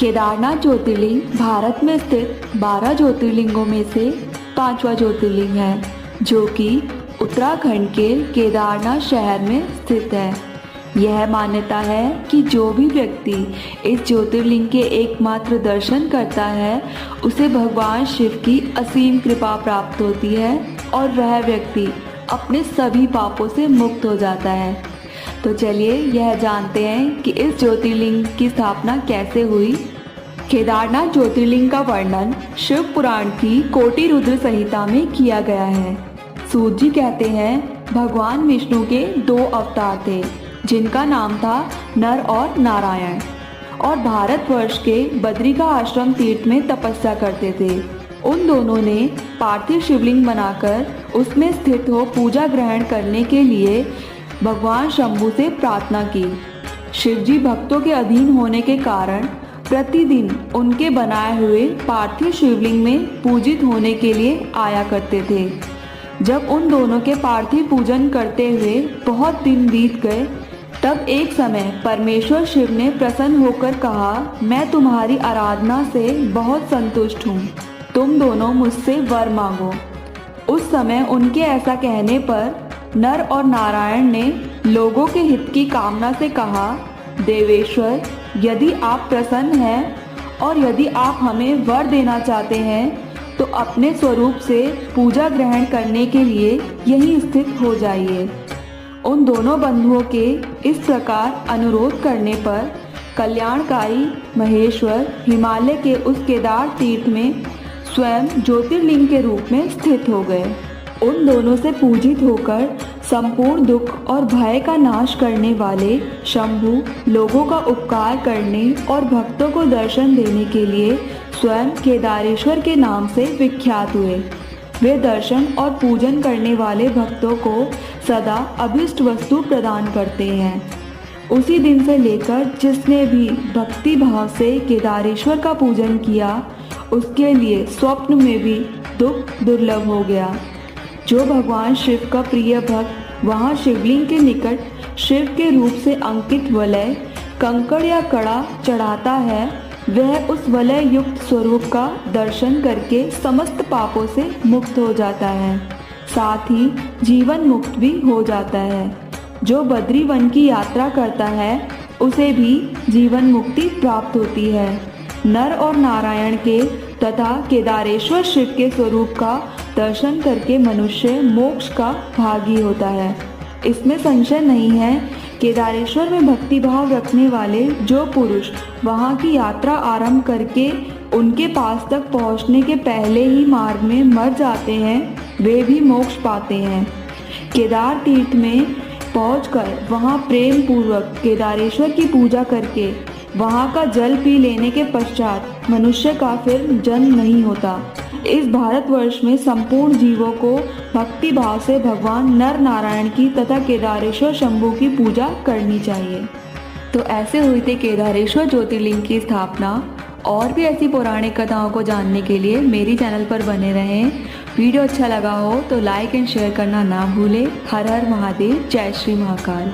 केदारनाथ ज्योतिर्लिंग भारत में स्थित 12 ज्योतिर्लिंगों में से 5वां ज्योतिर्लिंग है, जो कि उत्तराखंड के केदारनाथ शहर में स्थित है। यह मान्यता है कि जो भी व्यक्ति इस ज्योतिर्लिंग के एकमात्र दर्शन करता है, उसे भगवान शिव की असीम कृपा प्राप्त होती है और वह व्यक्ति अपने सभी पापों से मुक्त हो जाता है। तो चलिए यह जानते हैं कि इस ज्योतिर्लिंग की स्थापना कैसे हुई। केदारनाथ ज्योतिर्लिंग का वर्णन शिव पुराण की कोटि रुद्र संहिता में किया गया है। सूत जी कहते हैं, भगवान विष्णु के 2 अवतार थे, जिनका नाम था नर और नारायण, और भारतवर्ष के बद्रिका आश्रम तीर्थ में तपस्या करते थे। उन दोनों ने पार्थिव शिवलिंग बनाकर उसमें स्थित हो पूजा ग्रहण करने के लिए भगवान शंभु से प्रार्थना की। शिवजी भक्तों के अधीन होने के कारण प्रतिदिन उनके बनाए हुए पार्थिव शिवलिंग में पूजित होने के लिए आया करते थे। जब उन दोनों के पार्थिव पूजन करते हुए बहुत दिन बीत गए, तब एक समय परमेश्वर शिव ने प्रसन्न होकर कहा, मैं तुम्हारी आराधना से बहुत संतुष्ट हूँ, तुम दोनों मुझसे वर मांगो। उस समय उनके ऐसा कहने पर नर और नारायण ने लोगों के हित की कामना से कहा, देवेश्वर, यदि आप प्रसन्न हैं और यदि आप हमें वर देना चाहते हैं तो अपने स्वरूप से पूजा ग्रहण करने के लिए यहीं स्थित हो जाइए। उन दोनों बंधुओं के इस प्रकार अनुरोध करने पर कल्याणकारी महेश्वर हिमालय के उस केदार तीर्थ में स्वयं ज्योतिर्लिंग के रूप में स्थित हो गए। उन दोनों से पूजित होकर संपूर्ण दुख और भय का नाश करने वाले शंभु लोगों का उपकार करने और भक्तों को दर्शन देने के लिए स्वयं केदारेश्वर के नाम से विख्यात हुए। वे दर्शन और पूजन करने वाले भक्तों को सदा अभिष्ट वस्तु प्रदान करते हैं। उसी दिन से लेकर जिसने भी भक्ति भाव से केदारेश्वर का पूजन किया, उसके लिए स्वप्न में भी दुख दुर्लभ हो गया। जो भगवान शिव का प्रिय भक्त वहाँ शिवलिंग के निकट शिव के रूप से अंकित वलय, कंकड़ या कड़ा चढ़ाता है, वह उस वलय युक्त स्वरूप का दर्शन करके समस्त पापों से मुक्त हो जाता है, साथ ही जीवन मुक्त भी हो जाता है। जो बद्री वन की यात्रा करता है, उसे भी जीवन मुक्ति प्राप्त होती है। नर और नारायण के तथा केदारेश्वर शिव के स्वरूप का दर्शन करके मनुष्य मोक्ष का भागी होता है। इसमें संशय नहीं है, केदारेश्वर में भक्ति भाव रखने वाले जो पुरुष वहाँ की यात्रा आरंभ करके उनके पास तक पहुँचने के पहले ही मार्ग में मर जाते हैं, वे भी मोक्ष पाते हैं। केदार तीर्थ में पहुंचकर वहाँ प्रेम पूर्वक केदारेश्वर की पूजा करके वहाँ का जल पी लेने के पश्चात मनुष्य का फिर जन्म नहीं होता। इस भारतवर्ष में संपूर्ण जीवों को भक्ति भाव से भगवान नर नारायण की तथा केदारेश्वर शंभु की पूजा करनी चाहिए। तो ऐसे हुई थी केदारेश्वर ज्योतिर्लिंग की स्थापना। और भी ऐसी पौराणिक कथाओं को जानने के लिए मेरी चैनल पर बने रहें। वीडियो अच्छा लगा हो तो लाइक एंड शेयर करना ना भूलें। हर हर महादेव, जय श्री महाकाल।